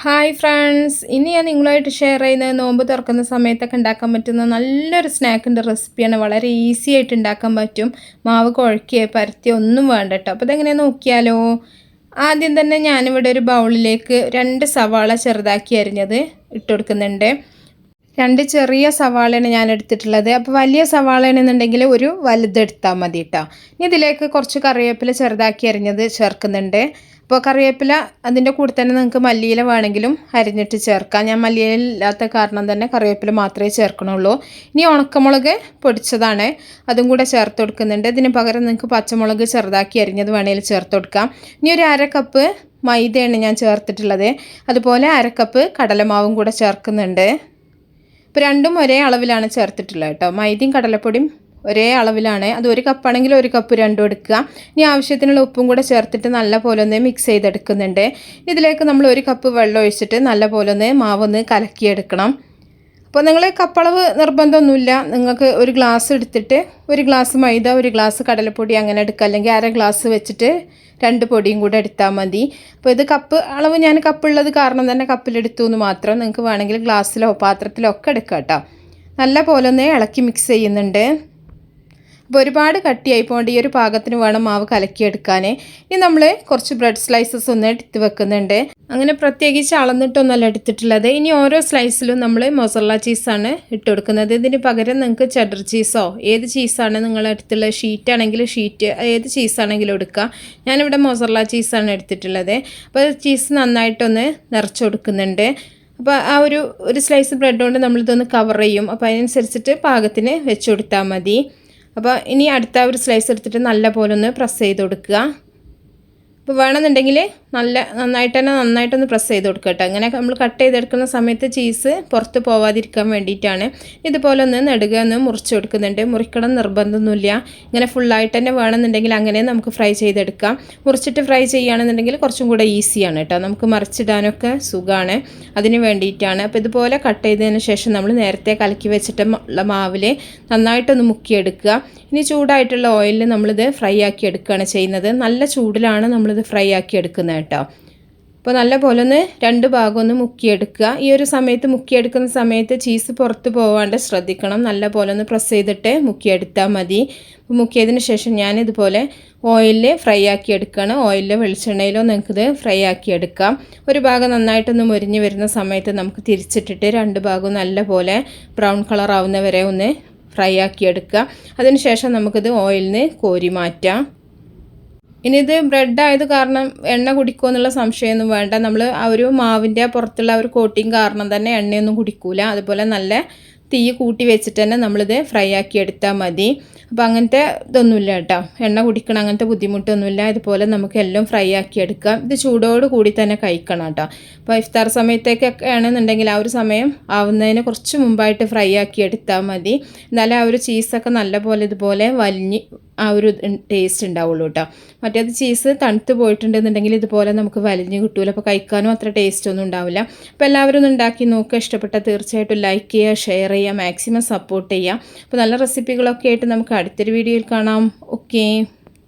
Hi friends, ഇനി ഞാൻ നിങ്ങളുമായിട്ട് ഷെയർ ചെയ്യുന്നത് നോമ്പ് തുറക്കുന്ന സമയത്തൊക്കെ ഉണ്ടാക്കാൻ പറ്റുന്ന നല്ലൊരു സ്നാക്കിൻ്റെ റെസിപ്പിയാണ്. വളരെ ഈസി ആയിട്ട് ഉണ്ടാക്കാൻ പറ്റും. മാവ് കുഴക്കുകയോ പരത്തിയോ ഒന്നും വേണ്ട കേട്ടോ. അപ്പോൾ ഇതെങ്ങനെയാണ് നോക്കിയാലോ. ആദ്യം തന്നെ ഞാനിവിടെ ഒരു ബൗളിലേക്ക് 2 സവാള ചെറുതാക്കി അരിഞ്ഞത് ഇട്ട് കൊടുക്കുന്നുണ്ട്. 2 ചെറിയ സവാളയാണ് ഞാൻ എടുത്തിട്ടുള്ളത്. അപ്പോൾ വലിയ സവാളയാണെന്നുണ്ടെങ്കിൽ ഒരു വലുതെടുത്താൽ മതി കേട്ടോ. ഇനി ഇതിലേക്ക് കുറച്ച് കറിവേപ്പില ചെറുതാക്കി അരിഞ്ഞത് ചേർക്കുന്നുണ്ട്. അപ്പോൾ കറിവേപ്പില അതിൻ്റെ കൂടെ തന്നെ നിങ്ങൾക്ക് മല്ലിയില വേണമെങ്കിലും അരിഞ്ഞിട്ട് ചേർക്കാം. ഞാൻ മല്ലിയില ഇല്ലാത്ത കാരണം തന്നെ കറിവേപ്പില മാത്രമേ ചേർക്കണുള്ളൂ. ഇനി ഉണക്കമുളക് പൊടിച്ചതാണ്, അതും കൂടെ ചേർത്ത് കൊടുക്കുന്നുണ്ട്. ഇതിന് പകരം നിങ്ങൾക്ക് പച്ചമുളക് ചെറുതാക്കി അരിഞ്ഞത് വേണമെങ്കിൽ ചേർത്ത് കൊടുക്കാം. ഇനി ഒരു 1/2 കപ്പ് മൈദയാണ് ഞാൻ ചേർത്തിട്ടുള്ളത്. അതുപോലെ 1/2 കപ്പ് കടലമാവും കൂടെ ചേർക്കുന്നുണ്ട്. ഇപ്പോൾ രണ്ടും ഒരേ അളവിലാണ് ചേർത്തിട്ടുള്ളത് കേട്ടോ. മൈദയും കടലപ്പൊടിയും ഒരേ അളവിലാണ്. അത് 1 കപ്പാണെങ്കിൽ 1 കപ്പ് രണ്ടും എടുക്കുക. ഇനി ആവശ്യത്തിനുള്ള ഉപ്പും കൂടെ ചേർത്തിട്ട് നല്ല പോലെ ഒന്ന് മിക്സ് ചെയ്തെടുക്കുന്നുണ്ട്. ഇതിലേക്ക് നമ്മൾ 1 കപ്പ് വെള്ളം ഒഴിച്ചിട്ട് നല്ല പോലെ ഒന്ന് മാവൊന്ന് കലക്കിയെടുക്കണം. അപ്പോൾ നിങ്ങൾ കപ്പളവ് നിർബന്ധമൊന്നുമില്ല. നിങ്ങൾക്ക് ഒരു ഗ്ലാസ് എടുത്തിട്ട് 1 ഗ്ലാസ് മൈദ 1 ഗ്ലാസ് കടലപ്പൊടി അങ്ങനെ എടുക്കുക. അല്ലെങ്കിൽ 1/2 ഗ്ലാസ് വെച്ചിട്ട് 2 പൊടിയും കൂടെ എടുത്താൽ മതി. അപ്പോൾ ഇത് കപ്പ് അളവ് ഞാൻ കപ്പുള്ളത് കാരണം തന്നെ കപ്പിലെടുത്തു എന്ന് മാത്രം. നിങ്ങൾക്ക് വേണമെങ്കിൽ ഗ്ലാസ്സിലോ പാത്രത്തിലോ ഒക്കെ എടുക്കാം കേട്ടോ. നല്ല പോലെ ഒന്ന് ഇളക്കി മിക്സ് ചെയ്യുന്നുണ്ട്. അപ്പോൾ ഒരുപാട് കട്ടിയായി പോകേണ്ട ഈ ഒരു പാകത്തിന് വേണം മാവ് കലക്കിയെടുക്കാൻ. ഇനി നമ്മൾ കുറച്ച് ബ്രെഡ് സ്ലൈസസ് ഒന്ന് എടുത്ത് വെക്കുന്നുണ്ട്. അങ്ങനെ പ്രത്യേകിച്ച് അളന്നിട്ടൊന്നല്ല എടുത്തിട്ടുള്ളത്. ഇനി ഓരോ സ്ലൈസിലും നമ്മൾ മൊസറല്ല ചീസാണ് ഇട്ട് കൊടുക്കുന്നത്. ഇതിന് പകരം നിങ്ങൾക്ക് ചെഡർ ചീസോ ഏത് ചീസാണ് നിങ്ങളുടെ അടുത്തുള്ള ഷീറ്റ് ആണെങ്കിൽ ഷീറ്റ് ഏത് ചീസാണെങ്കിലും എടുക്കുക. ഞാനിവിടെ മൊസറല്ല ചീസാണ് എടുത്തിട്ടുള്ളത്. അപ്പോൾ ചീസ് നന്നായിട്ടൊന്ന് നിറച്ച് കൊടുക്കുന്നുണ്ട്. അപ്പോൾ ആ ഒരു സ്ലൈസ് ബ്രെഡ് കൊണ്ട് നമ്മളിതൊന്ന് കവർ ചെയ്യും. അപ്പോൾ അതിനനുസരിച്ചിട്ട് പാകത്തിന് വെച്ച് കൊടുത്താൽ മതി. അപ്പോൾ ഇനി അടുത്ത ഒരു സ്ലൈസ് എടുത്തിട്ട് നല്ല പോലെ ഒന്ന് പ്രസ് ചെയ്ത് കൊടുക്കുക. അപ്പോൾ വേണമെന്നുണ്ടെങ്കിൽ നന്നായിട്ടൊന്ന് പ്രസ് ചെയ്ത് കൊടുക്കുക കേട്ടോ. അങ്ങനെ നമ്മൾ കട്ട് ചെയ്തെടുക്കുന്ന സമയത്ത് ചീസ് പുറത്ത് പോവാതിരിക്കാൻ വേണ്ടിയിട്ടാണ്. ഇതുപോലെ ഒന്ന് നെടുക ഒന്ന് മുറിച്ച് കൊടുക്കുന്നുണ്ട്. മുറിക്കണം നിർബന്ധമൊന്നുമില്ല. ഇങ്ങനെ ഫുള്ളായിട്ട് തന്നെ വേണമെന്നുണ്ടെങ്കിൽ അങ്ങനെ നമുക്ക് ഫ്രൈ ചെയ്തെടുക്കാം. മുറിച്ചിട്ട് ഫ്രൈ ചെയ്യുകയാണെന്നുണ്ടെങ്കിൽ കുറച്ചും കൂടെ ഈസിയാണ് കേട്ടോ. നമുക്ക് മറിച്ചിടാനൊക്കെ സുഖമാണ്. അതിന് വേണ്ടിയിട്ടാണ്. അപ്പോൾ ഇതുപോലെ കട്ട് ചെയ്തതിന് ശേഷം നമ്മൾ നേരത്തെ കലക്കി വെച്ചിട്ടുള്ള മാവിൽ നന്നായിട്ടൊന്ന് മുക്കിയെടുക്കുക. ഇനി ചൂടായിട്ടുള്ള ഓയിലിൽ നമ്മളിത് ഫ്രൈ ആക്കി എടുക്കുകയാണ് ചെയ്യുന്നത്. നല്ല ചൂടിലാണ് നമ്മളിത് ഫ്രൈ ആക്കി എടുക്കുന്നത് കേട്ടോ. അപ്പോൾ നല്ല പോലെ ഒന്ന് 2 ഭാഗം ഒന്ന് മുക്കിയെടുക്കുക. ഈ ഒരു സമയത്ത് മുക്കിയെടുക്കുന്ന സമയത്ത് ചീസ് പുറത്ത് പോകാണ്ട് ശ്രദ്ധിക്കണം. നല്ല പോലെ ഒന്ന് പ്രസ് ചെയ്തിട്ട് മുക്കിയെടുത്താൽ മതി. മുക്കിയതിന് ശേഷം ഞാനിതുപോലെ ഓയിലിൽ ഫ്രൈ ആക്കി എടുക്കുകയാണ്. ഓയിലിലോ വെളിച്ചെണ്ണയിലോ നിങ്ങൾക്കിത് ഫ്രൈ ആക്കി എടുക്കാം. ഒരു ഭാഗം നന്നായിട്ടൊന്ന് മുരിഞ്ഞ് വരുന്ന സമയത്ത് നമുക്ക് തിരിച്ചിട്ടിട്ട് 2 ഭാഗവും നല്ല പോലെ ബ്രൗൺ കളർ ആവുന്നവരെ ഒന്ന് ഫ്രൈ ആക്കി എടുക്കുക. അതിനുശേഷം നമുക്കിത് ഓയിലിൽ നിന്ന് കോരി മാറ്റാം. ഇനി ഇത് ബ്രെഡ് ആയത് കാരണം എണ്ണ കുടിക്കുമോ എന്നുള്ള സംശയമൊന്നും വേണ്ട. നമ്മൾ ആ ഒരു മാവിൻ്റെ പുറത്തുള്ള ഒരു കോട്ടിങ് കാരണം തന്നെ എണ്ണയൊന്നും കുടിക്കൂല. അതുപോലെ നല്ല തീ കൂട്ടി വെച്ചിട്ട് തന്നെ നമ്മളിത് ഫ്രൈ ആക്കി എടുത്താൽ മതി. അപ്പോൾ അങ്ങനത്തെ ഇതൊന്നുമില്ല കേട്ടോ. എണ്ണ കുടിക്കണം അങ്ങനത്തെ ബുദ്ധിമുട്ടൊന്നുമില്ല. ഇതുപോലെ നമുക്ക് എല്ലാം ഫ്രൈ ആക്കി എടുക്കാം. ഇത് ചൂടോട് കൂടി തന്നെ കഴിക്കണം കേട്ടോ. അപ്പോൾ ഇഫ്താർ സമയത്തേക്കൊക്കെ ആണെന്നുണ്ടെങ്കിൽ ആ ഒരു സമയം ആവുന്നതിന് കുറച്ച് മുമ്പായിട്ട് ഫ്രൈ ആക്കി എടുത്താൽ മതി. എന്നാലും ആ ഒരു ചീസൊക്കെ നല്ലപോലെ ഇതുപോലെ വലിഞ്ഞ് ആ ഒരു ടേസ്റ്റ് ഉണ്ടാവുള്ളൂ കേട്ടോ. മറ്റേത് ചീസ് തണുത്ത് പോയിട്ടുണ്ടെന്നുണ്ടെങ്കിൽ ഇതുപോലെ നമുക്ക് വലിഞ്ഞ് കിട്ടൂല. അപ്പോൾ കഴിക്കാനും അത്ര ടേസ്റ്റ് ഒന്നും ഉണ്ടാവില്ല. അപ്പോൾ എല്ലാവരും ഒന്ന് ഉണ്ടാക്കി നോക്കുക. ഇഷ്ടപ്പെട്ടാൽ തീർച്ചയായിട്ടും ലൈക്ക് ചെയ്യുക, ഷെയർ ചെയ്യുക, മാക്സിമം സപ്പോർട്ട് ചെയ്യുക. അപ്പോൾ നല്ല റെസിപ്പികളൊക്കെ ആയിട്ട് നമുക്ക് അടുത്തൊരു വീഡിയോയിൽ കാണാം. ഓക്കേ.